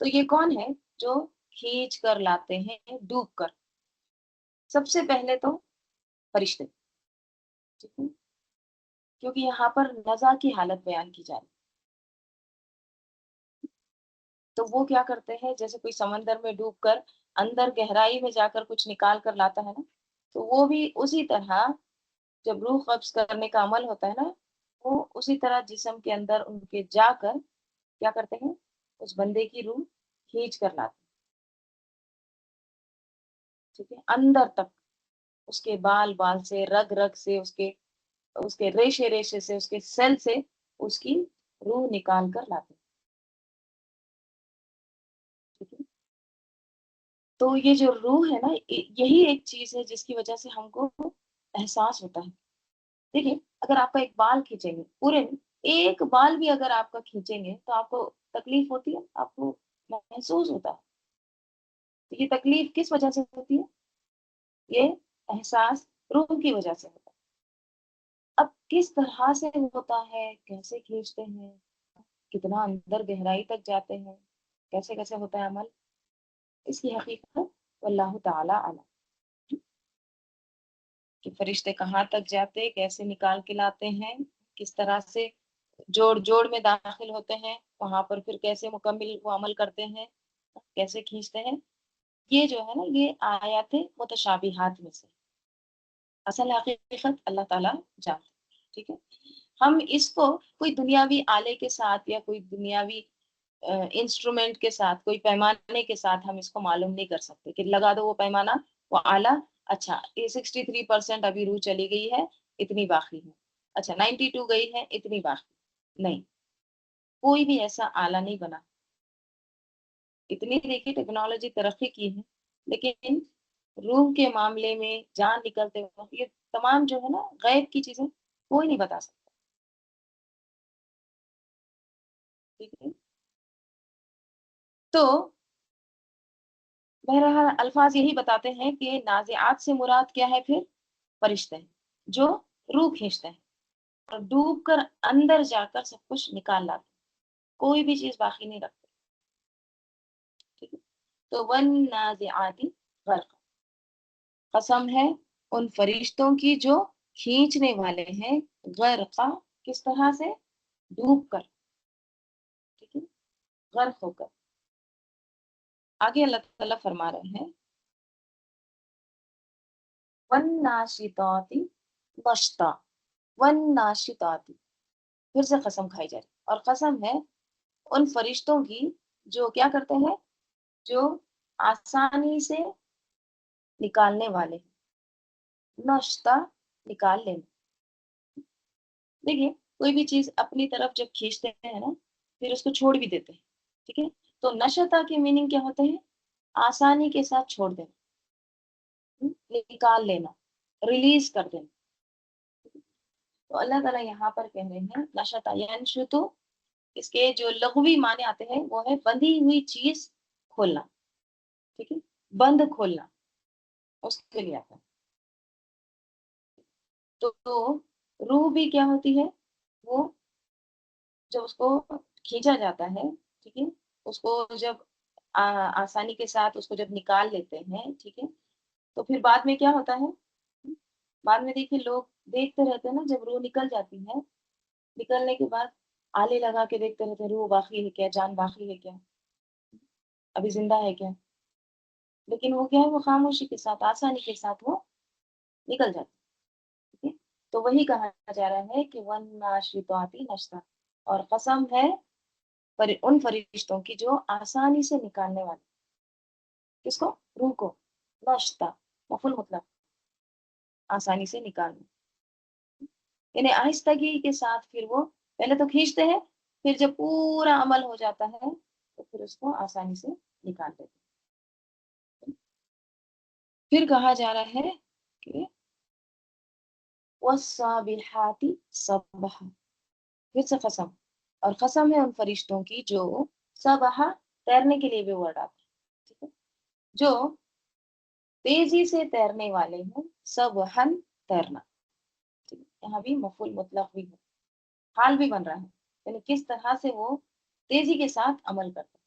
تو یہ کون ہے جو کھینچ کر لاتے ہیں ڈوب کر؟ سب سے پہلے تو فرشتے، ٹھیک ہے، کیونکہ یہاں پر نزا کی حالت بیان کی جا رہی ہے۔ تو وہ کیا کرتے ہیں، جیسے کوئی سمندر میں ڈوب کر اندر گہرائی میں جا کر کچھ نکال کر لاتا ہے نا، تو وہ بھی اسی طرح جب روح قبض کرنے کا عمل ہوتا ہے نا، وہ اسی طرح جسم کے اندر ان کے جا کر کیا کرتے ہیں، اس بندے کی روح کھینچ کر لاتے ہیں، ٹھیک ہے، اندر تک، اس کے بال بال سے، رگ رگ سے، اس کے ریشے ریشے سے، اس کے سیل سے اس کی روح نکال کر لاتے ہیں، ٹھیک ہے۔ تو یہ جو روح ہے نا، یہی ایک چیز ہے جس کی وجہ سے ہم کو احساس ہوتا ہے۔ دیکھیے، اگر آپ کا ایک بال کھینچیں گے پورے میں، ایک بال بھی اگر آپ کا کھینچیں گے تو آپ کو تکلیف ہوتی ہے، آپ کو محسوس ہوتا ہے۔ تو یہ تکلیف کس وجہ سے ہوتی ہے؟ یہ احساس روح کی وجہ سے ہوتا ہے۔ اب کس طرح سے ہوتا ہے، کیسے کھینچتے ہیں، کتنا اندر گہرائی تک جاتے ہیں، کیسے کیسے ہوتا ہے عمل، اس کی حقیقت واللہ تعالی اعلم، کہ فرشتے کہاں تک جاتے، کیسے نکال کے لاتے ہیں، کس طرح سے جوڑ جوڑ میں داخل ہوتے ہیں، وہاں پر پھر کیسے مکمل وہ عمل کرتے ہیں، کیسے کھینچتے ہیں، یہ جو ہے نا، یہ آیات متشابہات میں سے، اصل حقیقت اللہ تعالیٰ جانتے ہیں، ٹھیک ہے۔ ہم اس کو کوئی دنیاوی آلے کے ساتھ یا کوئی دنیاوی انسٹرومنٹ کے ساتھ، کوئی پیمانے کے ساتھ ہم اس کو معلوم نہیں کر سکتے کہ لگا دو وہ پیمانہ، وہ آلہ، اچھا یہ 63% ابھی روح چلی گئی ہے، اتنی باقی ہے، اچھا 92 گئی ہے، اتنی باقی نہیں، کوئی بھی ایسا آلہ نہیں بنا۔ اتنی دیکھیے ٹیکنالوجی ترقی کی ہے، لیکن روح کے معاملے میں جان نکلتے وقت یہ تمام جو ہے نا غیب کی چیزیں کوئی نہیں بتا سکتا، ٹھیک ہے۔ تو بہرحال الفاظ یہی بتاتے ہیں کہ نازعات سے مراد کیا ہے، پھر فرشتے ہیں جو روح کھینچتے ہیں اور ڈوب کر اندر جا کر سب کچھ نکال لاتے ہیں، کوئی بھی چیز باقی نہیں رکھتے، ٹھیک ہے۔ تو والنازعات غرق، قسم ہے ان فرشتوں کی جو کھینچنے والے ہیں، غرقا، کس طرح سے، ڈوب کر، ٹھیک ہے، غرق ہو کر۔ آگے اللہ تعالیٰ فرما رہے ہیں والناشطات نشطا، والناشطات، پھر سے قسم کھائی جا رہی، اور قسم ہے ان فرشتوں کی جو کیا کرتے ہیں، جو آسانی سے نکالنے والے ہیں، نشطا، نکال لینا۔ دیکھیے کوئی بھی چیز اپنی طرف جب کھینچتے ہیں نا، پھر اس کو چھوڑ بھی دیتے ہیں، ٹھیک ہے۔ تو نشطا کے میننگ کیا ہوتے ہیں، آسانی کے ساتھ چھوڑ دینا، نکال لینا، ریلیز کر دینا۔ تو اللہ تعالیٰ یہاں پر کہہ رہے ہیں نشطا ینشطو، اس کے جو لغوی معنی آتے ہیں وہ ہے بندھی ہوئی چیز کھولنا، ٹھیک ہے، بند کھولنا، اس کے لیے آتا ہے۔ تو روح بھی کیا ہوتی ہے، وہ جب اس کو کھینچا جاتا ہے، ٹھیک ہے، اس کو جب آسانی کے ساتھ اس کو جب نکال لیتے ہیں، ٹھیک ہے، تو پھر بعد میں کیا ہوتا ہے، بعد میں دیکھیے لوگ دیکھتے رہتے ہیں نا، جب روح نکل جاتی ہے، نکلنے کے بعد آلے لگا کے دیکھتے رہتے ہیں، روح باقی ہے کیا، جان باقی ہے کیا، ابھی زندہ ہے کیا، لیکن وہ کیا ہے، وہ خاموشی کے ساتھ، آسانی کے ساتھ وہ نکل جاتی ہے، ٹھیک ہے۔ تو وہی کہا جا رہا ہے کہ والناشطات نشطا، اور قسم ہے ان فرشتوں کی جو آسانی سے نکالنے والے، کس کو، روح کو، نشطا، مفعول مطلق، آسانی سے نکالنا، یعنی آہستگی کے ساتھ پھر وہ پہلے تو کھینچتے ہیں، پھر جب پورا عمل ہو جاتا ہے تو پھر اس کو آسانی سے نکال دیتے ہیں۔ پھر کہا جا رہا ہے کہ والسابحات سبحا، پھر سے قسم، اور قسم ہے ان فرشتوں کی جو سبحا، تیرنے کے لیے بھی ورڈ آتا ہے، ٹھیک ہے، جو تیزی سے تیرنے والے ہیں، سبحن، تیرنا، ٹھیک ہے، یہاں بھی مفعول مطلق بھی ہے، حال بھی بن رہا ہے، یعنی کس طرح سے وہ تیزی کے ساتھ عمل کرتے ہیں۔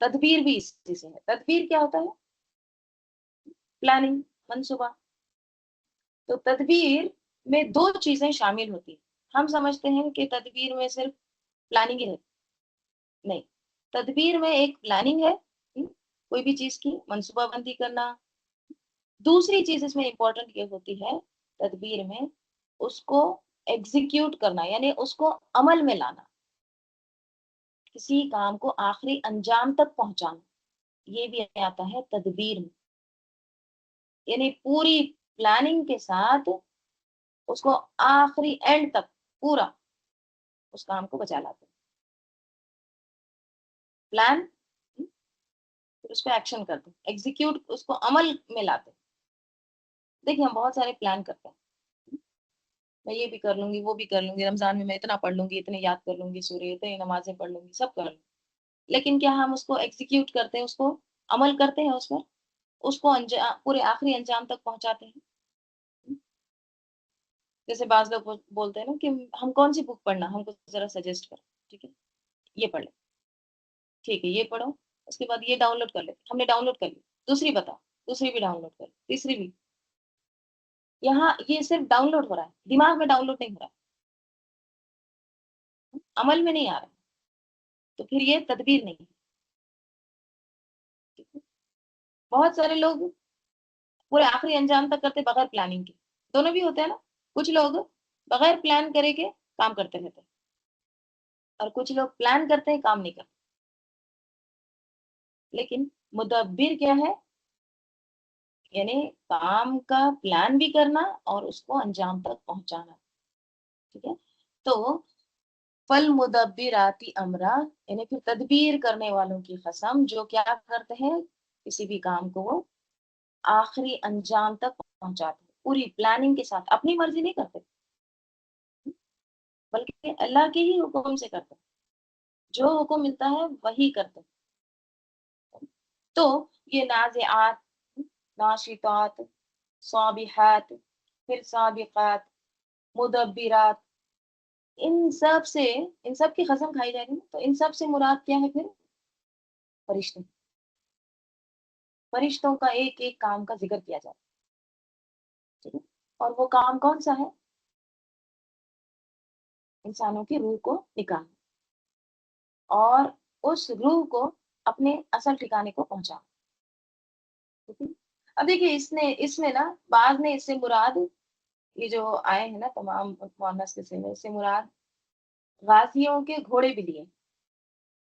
تدبیر بھی اسی سے ہے. تدبیر کیا ہوتا ہے؟ پلاننگ، منصوبہ. تو تدبیر میں دو چیزیں شامل ہوتی ہیں. ہم سمجھتے ہیں کہ تدبیر میں صرف پلاننگ ہی ہے. نہیں، تدبیر میں ایک پلاننگ ہے، کوئی بھی چیز کی منصوبہ بندی کرنا. دوسری چیز اس میں امپورٹنٹ یہ ہوتی ہے تدبیر میں، اس کو ایگزیکیوٹ کرنا، یعنی اس کو عمل میں لانا، کسی کام کو آخری انجام تک پہنچانا. یہ بھی آتا ہے تدبیر میں، یعنی پوری پلاننگ کے ساتھ اس کو آخری اینڈ تک پورا اس کام کو بچا لاتے ہیں. پلان، پھر اس پہ ایکشن کرتے ہیں، ایگزیکیوٹ اس کو عمل میں لاتے ہیں. دیکھیں ہم بہت سارے پلان کرتے ہیں، میں یہ بھی کر لوں گی، وہ بھی کر لوں گی، رمضان میں اتنا پڑھ لوں گی، اتنے یاد کر لوں گی سورہ، اتنے نمازیں پڑھ لوں گی، سب کر لوں گی. لیکن کیا ہم اس کو ایگزیکیوٹ کرتے ہیں، اس کو عمل کرتے ہیں، اس پر اس کو پورے آخری انجام تک پہنچاتے ہیں؟ جیسے بعض لوگ بولتے ہیں نا کہ ہم کون سی بک پڑھنا، ہم کو ذرا سجیسٹ کرو. ٹھیک ہے، یہ پڑھ لیں. ٹھیک ہے، یہ پڑھو، اس کے بعد یہ ڈاؤن لوڈ کر لیں. ہم نے ڈاؤن لوڈ کر لی، دوسری بتاؤ، دوسری بھی ڈاؤن لوڈ کر لی، تیسری بھی. یہاں یہ صرف ڈاؤن لوڈ ہو رہا ہے، دماغ میں ڈاؤن لوڈ نہیں ہو رہا ہے، عمل میں نہیں آ رہا ہے. تو پھر یہ تدبیر نہیں ہے. ٹھیک ہے؟ بہت سارے لوگ پورے آخری انجام تک کرتے بغیر پلاننگ کے. دونوں بھی ہوتے ہیں نا. کچھ لوگ بغیر پلان کرے کے کام کرتے رہتے ہیں، اور کچھ لوگ پلان کرتے ہیں کام نہیں کرتے. لیکن مدبر کیا ہے؟ یعنی کام کا پلان بھی کرنا اور اس کو انجام تک پہنچانا. ٹھیک ہے. تو فل مدبراتی امرا، یعنی پھر تدبیر کرنے والوں کی قسم جو کیا کرتے ہیں، کسی بھی کام کو وہ آخری انجام تک پہنچاتے ہیں پوری پلاننگ کے ساتھ. اپنی مرضی نہیں کرتے، بلکہ اللہ کے ہی حکم سے کرتے ہیں. جو حکم ملتا ہے وہی کرتے ہیں. تو یہ نازعات، ناشطات، صابحات، پھر سابقات، مدبرات، ان سب کی قسم کھائی جا رہی ہے. تو ان سب سے مراد کیا ہے پھر؟ فرشتے. فرشتوں کا ایک ایک کام کا ذکر کیا جاتا ہے. ٹھیک ہے؟ اور وہ کام کون سا ہے؟ انسانوں کی روح کو نکالنا اور اس روح کو اپنے اصل ٹھکانے کو پہنچانا. ٹھیک ہے؟ اب دیکھیے اس میں نا بعض نے اس سے مراد، یہ جو آئے ہیں نا تمام مؤنث کے سے میں، اس سے مراد غازیوں کے گھوڑے بھی لیے.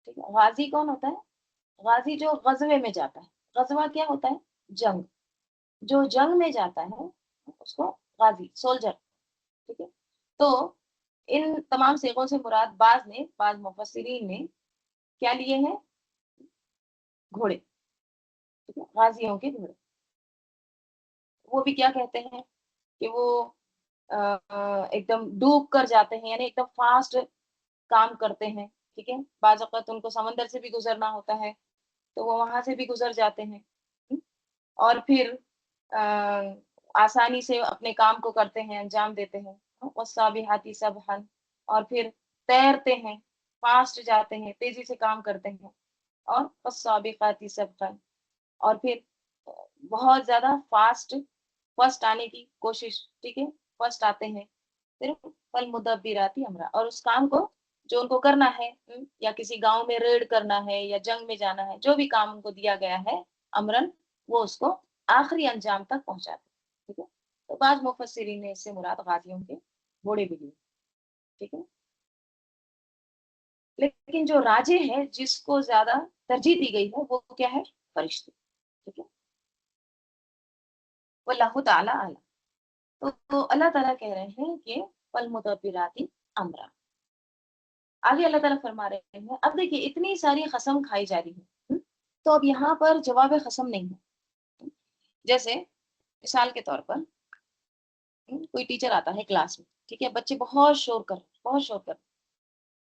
ٹھیک ہے؟ غازی کون ہوتا ہے؟ غازی جو غزوے میں جاتا ہے. غزوہ کیا ہوتا ہے؟ جنگ. جو جنگ میں جاتا ہے اس کو غازی، سولجر. ٹھیک ہے. تو ان تمام صیغوں سے مراد بعض مفسرین نے کیا لیے ہیں؟ گھوڑے. ٹھیک ہے؟ غازیوں کے گھوڑے. وہ بھی کیا کہتے ہیں کہ وہ ایک دم ڈوب کر جاتے ہیں، یعنی ایک دم فاسٹ کام کرتے ہیں. ٹھیک ہے. بعض اوقات ان کو سمندر سے بھی گزرنا ہوتا ہے تو وہ وہاں سے بھی گزر جاتے ہیں، اور پھر آسانی سے اپنے کام کو کرتے ہیں، انجام دیتے ہیں. والسابحات سبحا، اور پھر تیرتے ہیں، فاسٹ جاتے ہیں، تیزی سے کام کرتے ہیں. اور والسابقات سبقا، اور پھر بہت زیادہ فرسٹ آنے کی کوشش. ٹھیک ہے، فرسٹ آتے ہیں. پھر فالمدبراتی امرا، اور اس کام کو جو ان کو کرنا ہے، یا کسی گاؤں میں ریڈ کرنا ہے یا جنگ میں جانا ہے، جو بھی کام ان کو دیا گیا ہے امرن، وہ اس کو آخری انجام تک پہنچاتے. ٹھیک ہے. تو بعض مفسرین نے اس سے مراد غازیوں کے گھوڑے بھی لیے. ٹھیک ہے. لیکن جو راجے ہے، جس کو زیادہ ترجیح دی گئی ہے، وہ کیا ہے؟ فرشتے. ٹھیک ہے. واللہ تعالی اعلم. تو اللہ تعالیٰ کہہ رہے ہیں کہ فالمدبراتی امرا. آگے اللہ تعالیٰ فرما رہے ہیں، اب دیکھیے اتنی ساری قسم کھائی جا رہی ہے، تو اب یہاں پر جواب قسم نہیں ہے. جیسے مثال کے طور پر کوئی ٹیچر آتا ہے کلاس میں. ٹھیک ہے. بچے بہت شور کر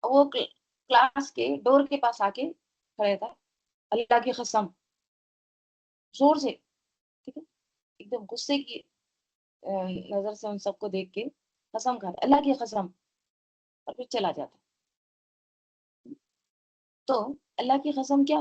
وہ کلاس کے ڈور کے پاس آ کے کھڑے تھا، اللہ کی قسم، زور سے. ٹھیک ہے. ایک دم غصے کی نظر سے ان سب کو دیکھ کے قسم کھاتا، اللہ کی قسم، اور پھر چلا جاتا. تو اللہ کی قسم کیا؟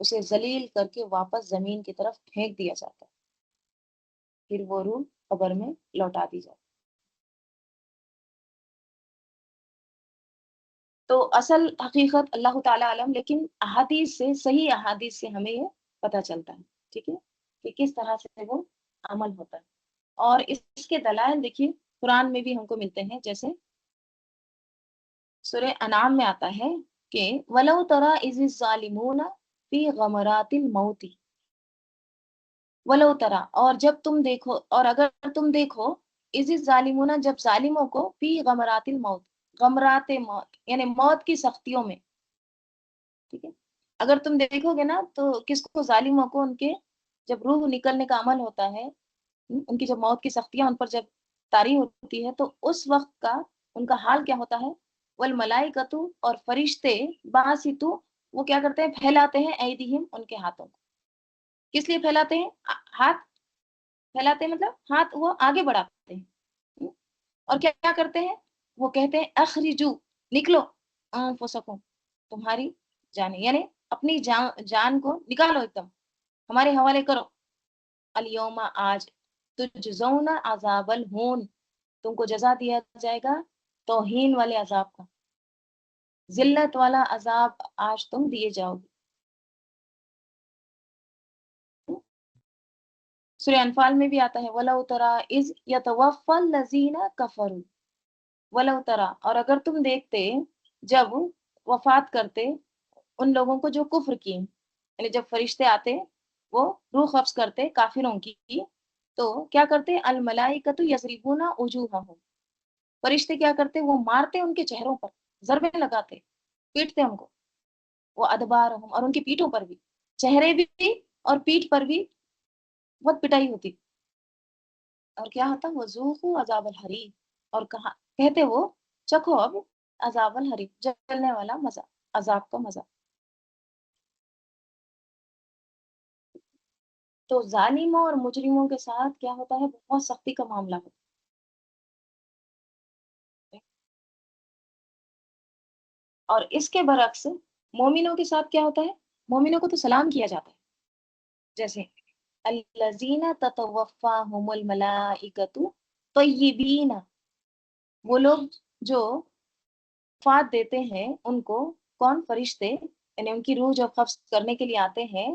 اسے ذلیل کر کے واپس زمین کی طرف پھینک دیا جاتا ہے، پھر وہ روح قبر میں لوٹا دی جاتی ہے۔ تو اصل حقیقت اللہ تعالیٰ علم، لیکن احادیث سے، صحیح احادیث سے ہمیں یہ پتہ چلتا ہے، ٹھیک ہے، کہ کس طرح سے وہ عمل ہوتا ہے۔ اور اس کے دلائل دیکھیے قرآن میں بھی ہم کو ملتے ہیں، جیسے سورہ انعام میں آتا ہے کہ وَلَوْ تَرَى إِذِ الظَّالِمُونَ فِي غَمَرَاتِ الْمَوْتِ، ولو ترا، اور جب تم دیکھو، اور اگر تم دیکھو، اذ الظالمون، جب ظالموں کو، فی غمرات الموت، غمرات موت یعنی موت کی سختیوں میں، ٹھیک ہے، اگر تم دیکھو گے نا تو کس کو، ظالموں کو، ان کے جب روح نکلنے کا عمل ہوتا ہے، ان کی جب موت کی سختیاں ان پر جب طاری ہوتی ہے، تو اس وقت کا ان کا حال کیا ہوتا ہے، والملائکۃ، اور فرشتے، باسطو، وہ کیا کرتے ہیں، پھیلاتے ہیں، ایدیہم، ان کے ہاتھوں کو، کس لیے پھیلاتے ہیں، ہاتھ پھیلاتے ہیں مطلب ہاتھ وہ آگے بڑھاتے ہیں، اور کیا کیا کرتے ہیں، وہ کہتے ہیں اخرجو، نکلو، انفسکم، تمہاری جانیں، یعنی اپنی جان کو نکالو، ایک دم ہمارے حوالے کرو، الیوم، آج، تجزون عذاب الہون، تم کو جزا دیا جائے گا توہین والے عذاب کا، ذلت والا عذاب آج تم دیے جاؤ گے۔ سورہ انفال میں بھی آتا ہے وَلَوْ تَرَى إِذْ يَتَوَفَّى الَّذِينَ كَفَرُوا، وَلَوْ تَرَى، اور اگر تم دیکھتے جب وفات کرتے ان لوگوں کو جو کفر کیے، یعنی جب فرشتے آتے وہ روح قبض کرتے کافروں کی، تو کیا کرتے، الملائکۃ یضربون وجوہہم، فرشتے کیا کرتے، وہ مارتے ان کے چہروں پر، ضربیں لگاتے، پیٹتے ان کو، وہ ادبارہم، اور ان کی پیٹھوں پر بھی، چہرے بھی اور پیٹھ پر بھی بہت پٹائی ہوتی، اور کیا ہوتا، وذوقوا عذاب الحریق، اور کہا کہتے وہ چکھو اب عذاب الحریق، جلنے والا مزہ، عذاب کا مزہ۔ تو ظالموں اور مجرموں کے ساتھ کیا ہوتا ہے، بہت سختی کا معاملہ ہوتا ہے، اور اس کے برعکس مومنوں کے ساتھ کیا ہوتا ہے، مومنوں کو تو سلام کیا جاتا ہے، جیسے الذین تتوفاہم الملائکۃ طیبین، وہ لوگ جو وفات دیتے ہیں ان کو، کون، فرشتے، یعنی ان کی روح جب قبض کرنے کے لیے آتے ہیں،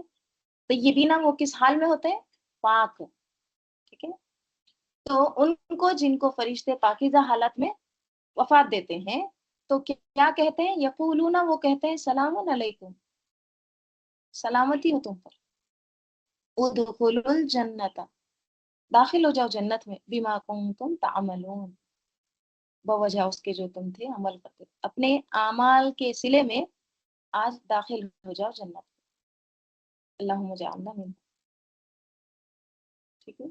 تو یہ بھی نا وہ کس حال میں ہوتے ہیں، پاک، ٹھیک ہے، تو ان کو، جن کو فرشتے پاکیزہ حالت میں وفات دیتے ہیں، تو کیا کہتے ہیں، یقولون، وہ کہتے ہیں سلام علیکم، سلامتی ہو تم پر، ادخلوا الجنت، داخل ہو جاؤ جنت میں، بما کنتم تعملون، بوجہ اس کے جو تم تھے عمل کرتے، اپنے اعمال کے صلے میں آج داخل ہو جاؤ جنت، اللہم جعلنا منہم، ٹھیک ہے۔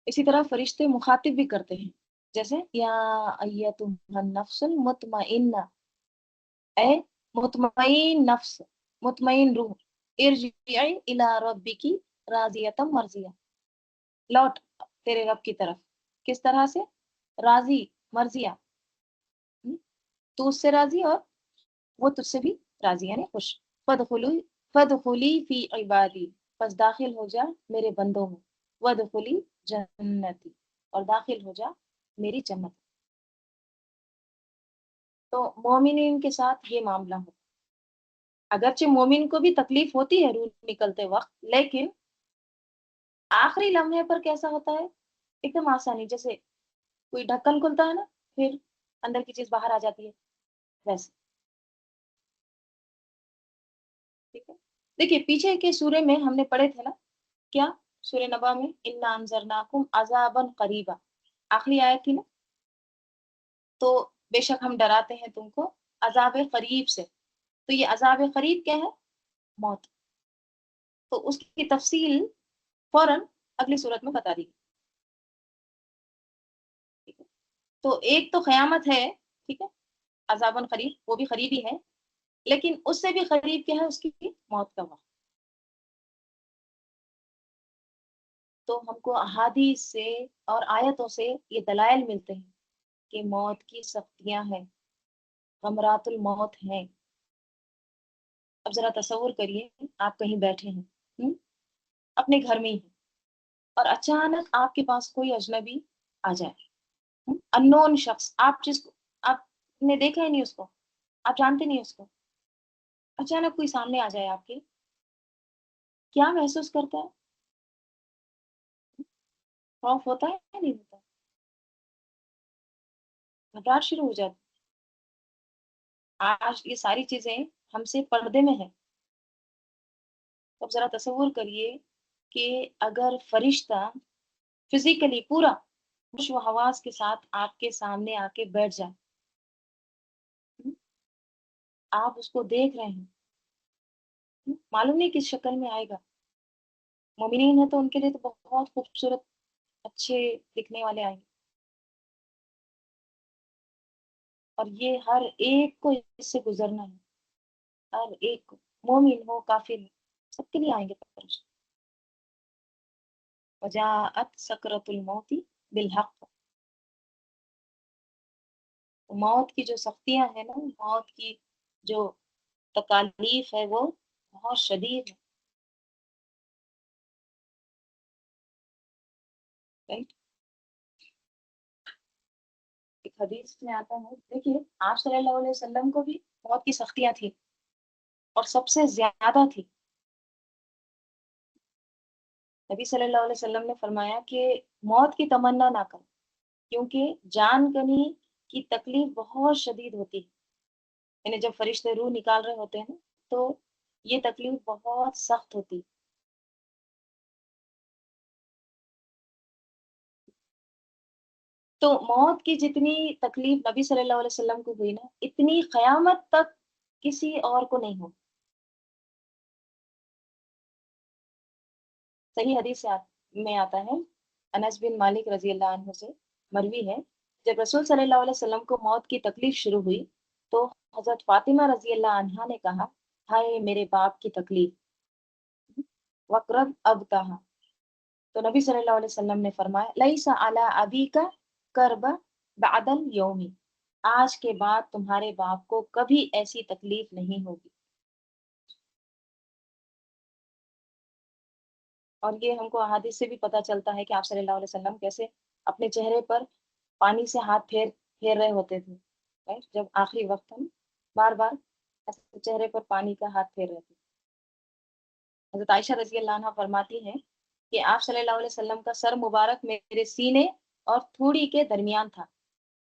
اسی طرح فرشتے مخاطب بھی کرتے ہیں، جیسے یا ایتھا النفس المطمئنہ، اے مطمئن نفس، مطمئن روح، ارجعی الی ربک راضیۃ مرضیہ، لوٹ تیرے رب کی طرف، کس طرح سے، راضی، مرضیہ، تو اس سے راضی اور وہ تجھ سے بھی راضی، یعنی خوش، فدخلی فی عبادی، پس داخل ہو جا میرے بندوں میں، وادخلی جنتی، اور داخل ہو جا میری جنت۔ تو مومنین کے ساتھ یہ معاملہ ہوتا ہے، اگرچہ مومن کو بھی تکلیف ہوتی ہے روح نکلتے وقت، لیکن آخری لمحے پر کیسا ہوتا ہے، ایک دم آسانی، جیسے کوئی ڈھکن کھلتا ہے نا، پھر اندر کی چیز باہر آ جاتی ہے، ویسے، ٹھیک ہے۔ دیکھیے پیچھے کے سورے میں ہم نے پڑھے تھے نا، کیا، سورہ نبا میں انا انذرناکم عذابا قریبا، آخری آیت تھی نا، تو بے شک ہم ڈراتے ہیں تم کو عذاب قریب سے، تو یہ عذاب قریب کیا ہے، موت، تو اس کی تفصیل فوراً اگلی صورت میں بتا دی گئی، ٹھیک ہے۔ تو ایک تو قیامت ہے، ٹھیک ہے، عذاباً قریب، وہ بھی قریب ہی ہے، لیکن اس سے بھی قریب کیا ہے، اس کی موت کا وقت۔ تو ہم کو احادیث سے اور آیتوں سے یہ دلائل ملتے ہیں کہ موت کی سختیاں ہیں، غمرات الموت ہیں، اب ذرا تصور کریے آپ کہیں بیٹھے ہیں، اپنے گھر میں ہی ہیں، اور اچانک آپ کے پاس کوئی اجنبی آ جائے، انون شخص، آپ جس کو آپ نے دیکھا ہی نہیں، اس کو آپ جانتے نہیں اس کو، اچانک کوئی سامنے آ جائے آپ کے، کیا محسوس کرتا ہے؟ خوف ہوتا ہے یا نہیں ہوتا؟ گھبراہٹ شروع ہو جاتی ہے۔ آج یہ ساری چیزیں ہم سے پردے میں ہیں۔ اب ذرا تصور کریے کہ اگر فرشتہ فزیکلی پورا ہوش و حواس کے ساتھ آپ کے سامنے آ کے بیٹھ جائے، آپ اس کو دیکھ رہے ہیں، معلوم نہیں کس شکل میں آئے گا۔ مومنین ہے تو ان کے لیے تو بہت خوبصورت، اچھے دکھنے والے آئیں گے، اور یہ ہر ایک کو اس سے گزرنا ہے، ہر ایک کو، مومن ہو کافر ہو، سب کے لیے آئیں گے فرشتے۔ وجاءت سکرۃ الموت بالحق، موت کی جو سختیاں ہیں نا، موت کی جو تکالیف ہے وہ بہت شدید ہے، right؟ ایک حدیث میں آتا ہے، دیکھیے آپ صلی اللہ علیہ وسلم کو بھی موت کی سختیاں تھیں، اور سب سے زیادہ تھی۔ نبی صلی اللہ علیہ وسلم نے فرمایا کہ موت کی تمنا نہ کرو، کیونکہ جان کنی کی تکلیف بہت شدید ہوتی ہے، یعنی جب فرشتے روح نکال رہے ہوتے ہیں تو یہ تکلیف بہت سخت ہوتی ہے۔ تو موت کی جتنی تکلیف نبی صلی اللہ علیہ وسلم کو ہوئی نا، اتنی قیامت تک کسی اور کو نہیں ہو۔ صحیح حدیث میں آتا ہے، انس بن مالک رضی اللہ عنہ سے مروی ہے، جب رسول صلی اللہ علیہ وسلم کو موت کی تکلیف شروع ہوئی تو حضرت فاطمہ رضی اللہ عنہا نے کہا، ہائے میرے باپ کی تکلیف، وقرب اب کہا، تو نبی صلی اللہ علیہ وسلم نے فرمایا، لیس علی ابی کا کرب بعد اليوم، آج کے بعد تمہارے باپ کو کبھی ایسی تکلیف نہیں ہوگی۔ اور یہ ہم کو احادیث سے بھی پتہ چلتا ہے کہ آپ صلی اللہ علیہ وسلم کیسے اپنے چہرے پر پانی سے ہاتھ پھیر رہے ہوتے تھے، right؟ جب آخری وقت ہم بار بار ایسے چہرے پر پانی کا ہاتھ پھیر رہے تھے۔ حضرت عائشہ رضی اللہ عنہ فرماتی ہیں کہ آپ صلی اللہ علیہ وسلم کا سر مبارک میرے سینے اور تھوڑی کے درمیان تھا۔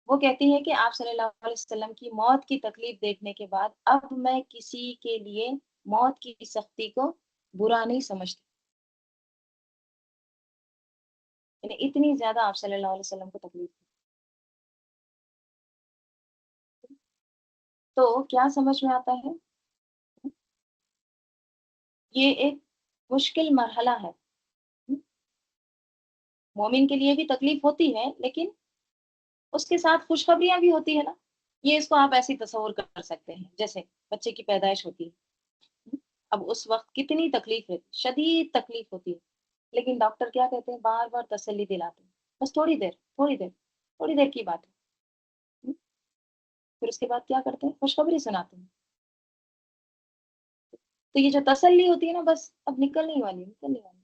وہ کہتی ہے کہ آپ صلی اللہ علیہ وسلم کی موت کی تکلیف دیکھنے کے بعد اب میں کسی کے لیے موت کی سختی کو برا نہیں سمجھتی، یعنی اتنی زیادہ آپ صلی اللہ علیہ وسلم کو تکلیف تھی۔ تو کیا سمجھ میں آتا ہے؟ یہ ایک مشکل مرحلہ ہے، مومن کے لیے بھی تکلیف ہوتی ہے، لیکن اس کے ساتھ خوشخبریاں بھی ہوتی ہے نا۔ یہ اس کو آپ ایسے تصور کر سکتے ہیں جیسے بچے کی پیدائش ہوتی ہے، اب اس وقت کتنی تکلیف ہے، شدید تکلیف ہوتی ہے، لیکن ڈاکٹر کیا کہتے ہیں، بار بار تسلی دلاتے ہیں، بس تھوڑی دیر، تھوڑی دیر، تھوڑی دیر کی بات ہے، پھر اس کے بعد کیا کرتے ہیں، خوشخبری سناتے ہیں۔ تو یہ جو تسلی ہوتی ہے نا، بس اب نکلنے والی، نکلنے والی،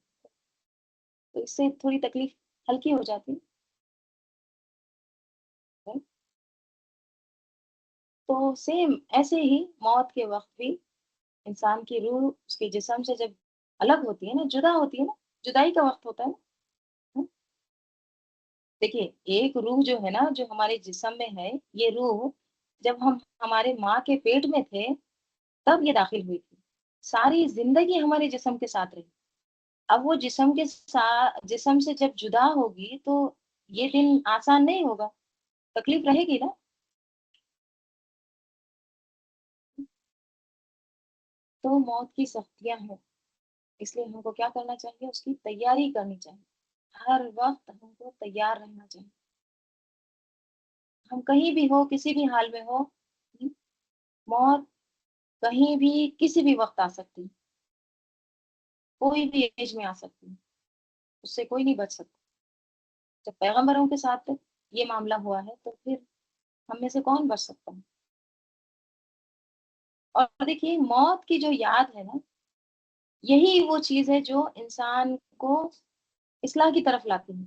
تو اس سے تھوڑی تکلیف ہلکی ہو جاتی ہے۔ تو سیم ایسے ہی موت کے وقت بھی انسان کی روح اس کے جسم سے جب الگ ہوتی ہے نا، جدا ہوتی ہے نا، جدائی کا وقت ہوتا ہے نا، دیکھیے ایک روح جو ہے نا، جو ہمارے جسم میں ہے، یہ روح جب ہم ہمارے ماں کے پیٹ میں تھے تب یہ داخل ہوئی تھی، ساری زندگی ہمارے جسم کے ساتھ رہی۔ اب وہ جسم کے ساتھ، جسم سے جب جدا ہوگی تو یہ دن آسان نہیں ہوگا، تکلیف رہے گی نا۔ تو موت کی سختیاں ہیں، اس لیے ہم کو کیا کرنا چاہیے، اس کی تیاری کرنی چاہیے، ہر وقت ہم کو تیار رہنا چاہیے، ہم کہیں بھی ہو، کسی بھی حال میں ہو، موت کہیں بھی کسی بھی وقت آ سکتی، کوئی بھی ایج میں آ سکتی، اس سے کوئی نہیں بچ سکتا۔ جب پیغمبروں کے ساتھ یہ معاملہ ہوا ہے تو پھر ہم میں سے کون بچ سکتا ہے؟ اور دیکھیے موت کی جو یاد ہے نا، یہی وہ چیز ہے جو انسان کو اصلاح کی طرف لاتی ہے،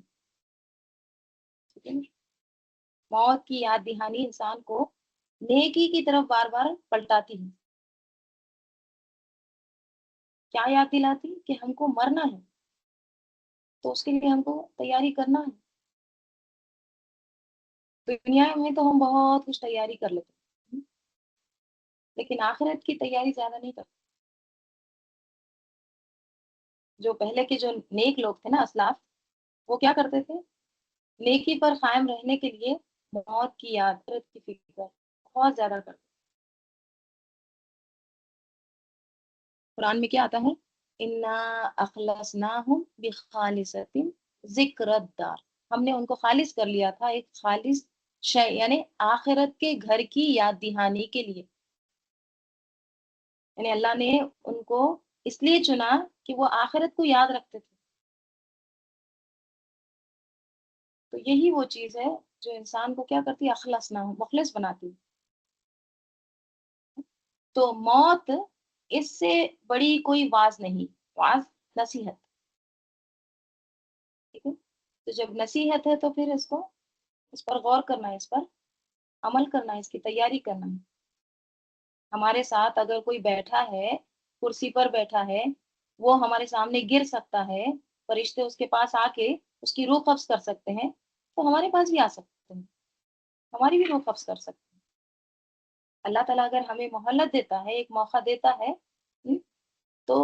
ٹھیک ہے نا؟ موت کی یاد دہانی انسان کو نیکی کی طرف بار بار پلٹاتی ہے. کیا یاد دلاتی کہ ہم کو مرنا ہے، تو اس کے لیے ہم کو تیاری کرنا ہے. دنیا میں تو ہم بہت کچھ تیاری کر لیتے ہیں، لیکن آخرت کی تیاری زیادہ نہیں کرتے. جو پہلے کے جو نیک لوگ تھے نا، اسلاف، وہ کیا کرتے تھے؟ نیکی پر قائم رہنے کے لیے موت کی یاد، آخرت کی فکر بہت زیادہ کرتے. قرآن میں کیا آتا ہے؟ انا اخلصناہم بخالصۃ ذکر الدار. ہم نے ان کو خالص کر لیا تھا ایک خالص شے، یعنی آخرت کے گھر کی یاد دہانی کے لیے. یعنی اللہ نے ان کو اس لیے چنا کہ وہ آخرت کو یاد رکھتے تھے. تو یہی وہ چیز ہے جو انسان کو کیا کرتی ہے؟ اخلصنا ہو، مخلص بناتی ہے. تو موت اس سے بڑی کوئی واز نہیں، واز نصیحت. ٹھیک ہے، تو جب نصیحت ہے تو پھر اس پر غور کرنا ہے، اس پر عمل کرنا ہے، اس کی تیاری کرنا ہے. ہمارے ساتھ اگر کوئی بیٹھا ہے، کرسی پر بیٹھا ہے، وہ ہمارے سامنے گر سکتا ہے، فرشتے اس کے پاس آ کے اس کی روح قبض کر سکتے ہیں، تو ہمارے پاس بھی آ سکتے ہیں، ہماری بھی روح قبض کر سکتے ہیں. اللہ تعالیٰ اگر ہمیں مہلت دیتا ہے، ایک موقع دیتا ہے، تو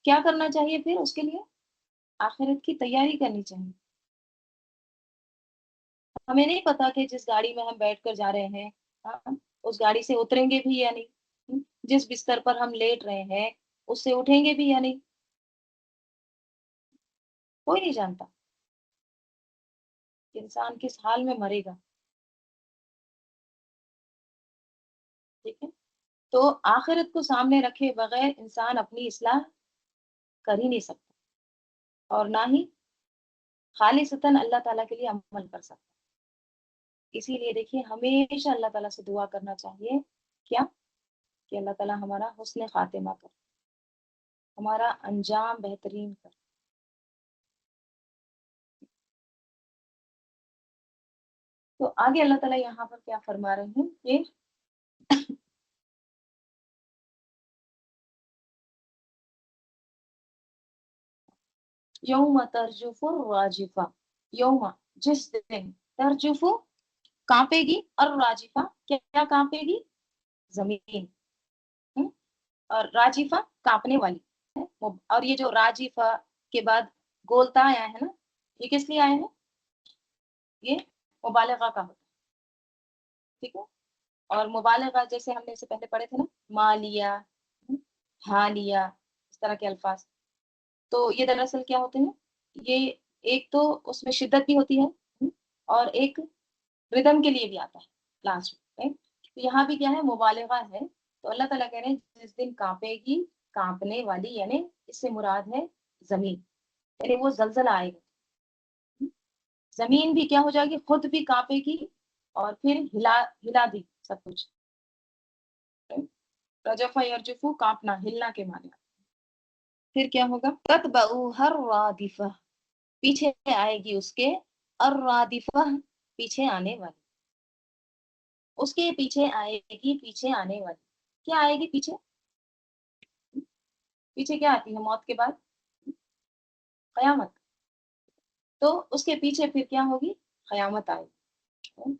کیا کرنا چاہیے پھر اس کے لیے؟ آخرت کی تیاری کرنی چاہیے. ہمیں نہیں پتا کہ جس گاڑی میں ہم بیٹھ کر جا رہے ہیں، ہاں، اس گاڑی سے اتریں گے بھی یا نہیں، جس بستر پر ہم لیٹ رہے ہیں اس سے اٹھیں گے بھی یا نہیں، کوئی نہیں جانتا کہ انسان کس حال میں مرے گا. ٹھیک ہے، تو آخرت کو سامنے رکھے بغیر انسان اپنی اصلاح کر ہی نہیں سکتا، اور نہ ہی خالصتاً اللہ تعالیٰ کے لیے عمل کر سکتا. اسی لیے دیکھیے ہمیشہ اللہ تعالیٰ سے دعا کرنا چاہیے، کیا؟ کہ اللہ تعالیٰ ہمارا حسن خاتمہ کر، ہمارا انجام بہترین کر. تو آگے اللہ تعالیٰ یہاں پر کیا فرما رہے ہیں کہ یوم ترجف الراجفہ، یوم، جس دن، ترجف، کانپے گی، اور راجفہ، کیا کانپے گی؟ زمین. ہم؟ اور راجفہ کانپنے والی ہے. اور یہ جو راجفہ کے بعد گولتا آیا ہے نا، یہ کس لیے آئے ہیں؟ یہ مبالغہ کا ہوتا ہے. ٹھیک ہے، اور مبالغہ جیسے ہم نے اس سے پہلے پڑھے تھے نا، ما لیا، ہا لیا، اس طرح کے الفاظ. تو یہ دراصل کیا ہوتے ہیں؟ یہ ایک تو اس میں شدت بھی ہوتی ہے، اور ایک ردم کے لیے بھی آتا ہے لاسٹ میں. تو یہاں بھی کیا ہے؟ مبالغہ ہے. تو اللہ تعالیٰ کہہ رہے ہیں جس دن کانپے گی، کانپنے والی، یعنی اس سے مراد ہے زمین، یعنی وہ زلزلہ آئے گا. زمین بھی کیا ہو جائے گی؟ خود بھی کانپے گی، اور پھر ہلا ہلا دی سب کچھ. رجفہ یرجفو، کانپنا، ہلنا کے معنی. پھر کیا ہوگا؟ تتبعوها الرادفہ، پیچھے آئے گی اس کے، الرادفہ، پیچھے آنے والی. اس کے پیچھے آئے گی پیچھے آنے والی. کیا آئے گی پیچھے؟ پیچھے کیا آتی ہے موت کے بعد؟ قیامت. تو اس کے پیچھے پھر کیا ہوگی؟ قیامت آئے گی.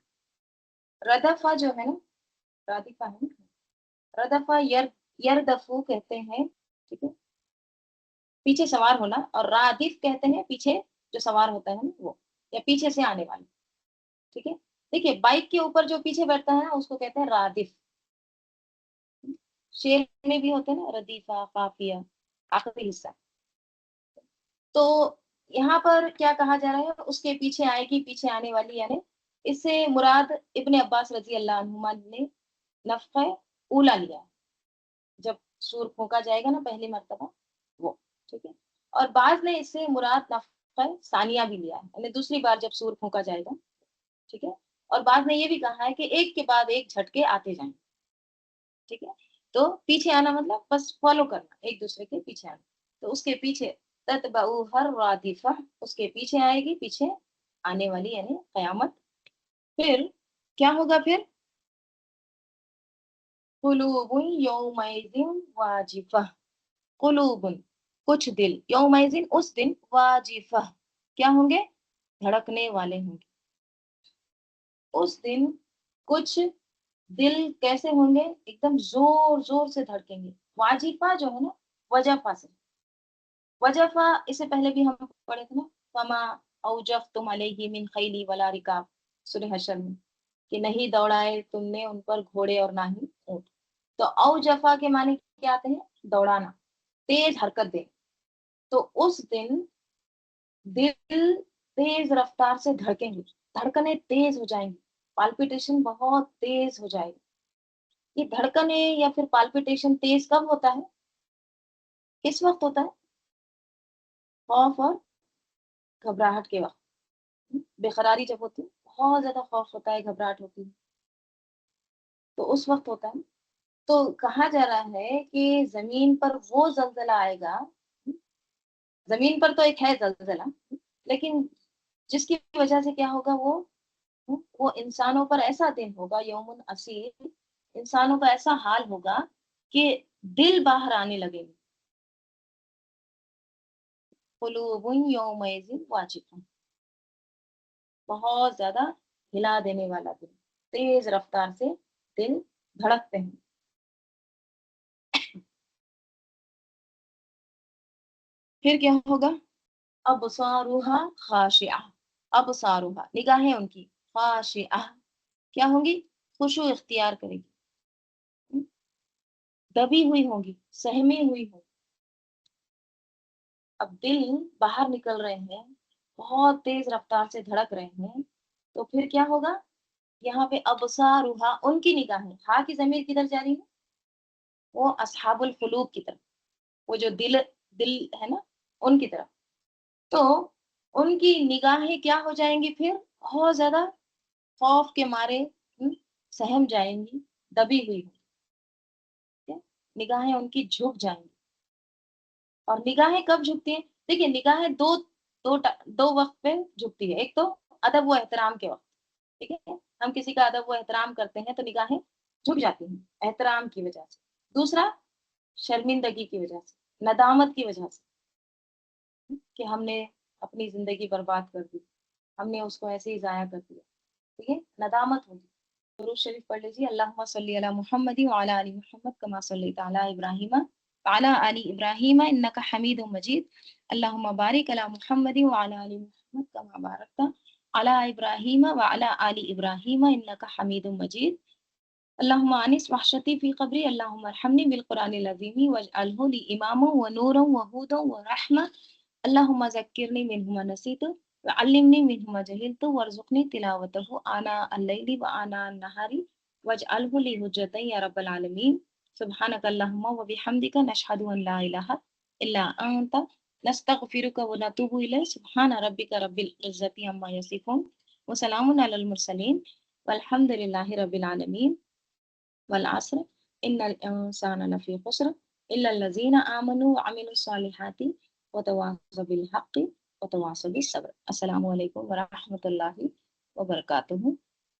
ردفہ جو ہے نا، رادفہ ہے نا، ردفہ یردفو کہتے ہیں. ٹھیک ہے، پیچھے سوار ہونا، اور رادف کہتے ہیں پیچھے جو سوار ہوتا ہے نا وہ، یا پیچھے سے آنے والا. ٹھیک ہے، دیکھیے بائک کے اوپر جو پیچھے بیٹھتا ہے نا اس کو کہتے ہیں رادف. شعر میں بھی ہوتے ہیں نا، ردیفہ، قافیہ، آخری حصہ. تو یہاں پر کیا کہا جا رہا ہے؟ اس کے پیچھے آئے گی پیچھے آنے والی، یعنی اس سے مراد ابن عباس رضی اللہ عنہما نے نفخہ اولا لیا، جب سور پھونکا جائے گا نا پہلی مرتبہ وہ. ٹھیک ہے، اور بعض نے اس سے مراد نفخہ ثانیہ بھی لیا ہے، یعنی دوسری بار جب سور پھونکا جائے گا. ٹھیک ہے، اور بعض نے یہ بھی کہا ہے کہ ایک کے بعد ایک جھٹکے آتے جائیں. ٹھیک ہے، تو پیچھے آنا مطلب بس فالو کرنا، ایک دوسرے کے پیچھے آنا. تو اس کے پیچھے تتبعوها الرادفہ، اس کے پیچھے آئے گی، پیچھے آنے والی یعنی قیامت. پھر کیا ہوگا؟ پھر قلوب یومئذ واجفہ، قلوب کچھ دل، یومئذ اس دن، واجفہ کیا ہوں گے؟ دھڑکنے والے ہوں گے. اس دن کچھ دل کیسے ہوں گے؟ ایک دم زور زور سے دھڑکیں گے. واجفہ جو ہے نا، وجفہ سے، وجفہ اس سے پہلے بھی ہم پڑھے تھے نا، فما اوجفتم علیہ من خیلی ولا رکاب، سورہ حشر میں، کہ نہیں دوڑائے تم نے ان پر گھوڑے اور نہ ہی اونٹ. تو اوجفہ کے معنی کیا آتے ہیں؟ دوڑانا، تیز حرکت دے. تو اس دن دل تیز رفتار سے دھڑکیں گے، دھڑکنیں تیز ہو جائیں گی، پالپیٹیشن بہت تیز ہو جائے گی. یہ دھڑکنیں یا پھر پالپیٹیشن تیز کب ہوتا ہے؟ کس وقت ہوتا ہے؟ خوف اور گھبراہٹ کے وقت. بےقراری جب ہوتی ہے، بہت زیادہ خوف ہوتا ہے، گھبراہٹ ہوتی ہے، تو اس وقت ہوتا ہے. تو کہا جا رہا ہے کہ زمین پر وہ زلزلہ آئے گا، زمین پر تو ایک ہے زلزلہ، لیکن جس کی وجہ سے کیا ہوگا، وہ انسانوں پر ایسا دن ہوگا، یوم عسیر، انسانوں کا ایسا حال ہوگا کہ دل باہر آنے لگے گے. قلوب یومئذ واجفہ، بہت زیادہ ہلا دینے والا دل، تیز رفتار سے دل دھڑکتے ہیں. پھر کیا ہوگا؟ ابصارها خاشعہ، ابصارها نگاہیں ان کی، خاشعہ کیا ہوں گی؟ خشوع اختیار کرے گی، دبی ہوئی ہوں گی، سہمی ہوئی ہوں. اب دل باہر نکل رہے ہیں، بہت تیز رفتار سے دھڑک رہے ہیں، تو پھر کیا ہوگا؟ یہاں پہ ابصارها ان کی نگاہیں، ہاں کی ضمیر کدھر جا رہی ہے؟ وہ اصحاب القلوب کی طرف، وہ جو دل ہے نا، ان کی طرف. تو ان کی نگاہیں کیا ہو جائیں گی؟ پھر بہت زیادہ خوف کے مارے سہم جائیں گی، دبی ہوئی ہوں گی، نگاہیں ان کی جھک جائیں گی. اور نگاہیں کب جھکتی ہیں؟ دیکھیے نگاہیں دو وقت پہ جھکتی ہے. ایک تو ادب و احترام کے وقت، ٹھیک ہے، ہم کسی کا ادب و احترام کرتے ہیں تو نگاہیں جھک جاتی ہیں احترام کی وجہ سے. دوسرا شرمندگی کی وجہ سے، ندامت کی وجہ سے، کہ ہم نے اپنی زندگی برباد کر دی، ہم نے اس کو ایسے ہی ضائع کر دیا، ٹھیک ہے، ندامت ہوگی. درود شریف پڑھ لیجیے. اللہم صلی علی محمد وعلی آل محمد کما صلیت علی ابراہیم وعلی آل ابراہیم انک حمید مجید. اللہم بارک علی محمد وعلی آل محمد کما بارکت علی ابراہیم وعلی آل ابراہیم انک حمید مجید. اللہم انس وحشتی فی قبری، اللہم ارحمنی بالقرآن العظیم واجعلہ لی اماما ونورا وہدا ورحمہ. اللہم ذکرنی منہ ما نسیت وعلمنی منہ ما جہلت وارزقنی تلاوتہ آناء اللیل وآناء النہار واجعلہ لی حجتا یا رب العالمین. سبحانک اللہم وبحمدک نشہد ان لا الہ الا انت نستغفرک ونتوب الیک. سبحان ربک رب العزت عما یصفون وسلام علی المرسلین والحمد للہ رب العالمین. والعصر ان الانسان لفی خسر الا الذین آمنوا وعملوا الصالحات وتواصوا بالحق وتواصوا بالصبر. السلام علیکم ورحمۃ اللہ وبرکاتہ.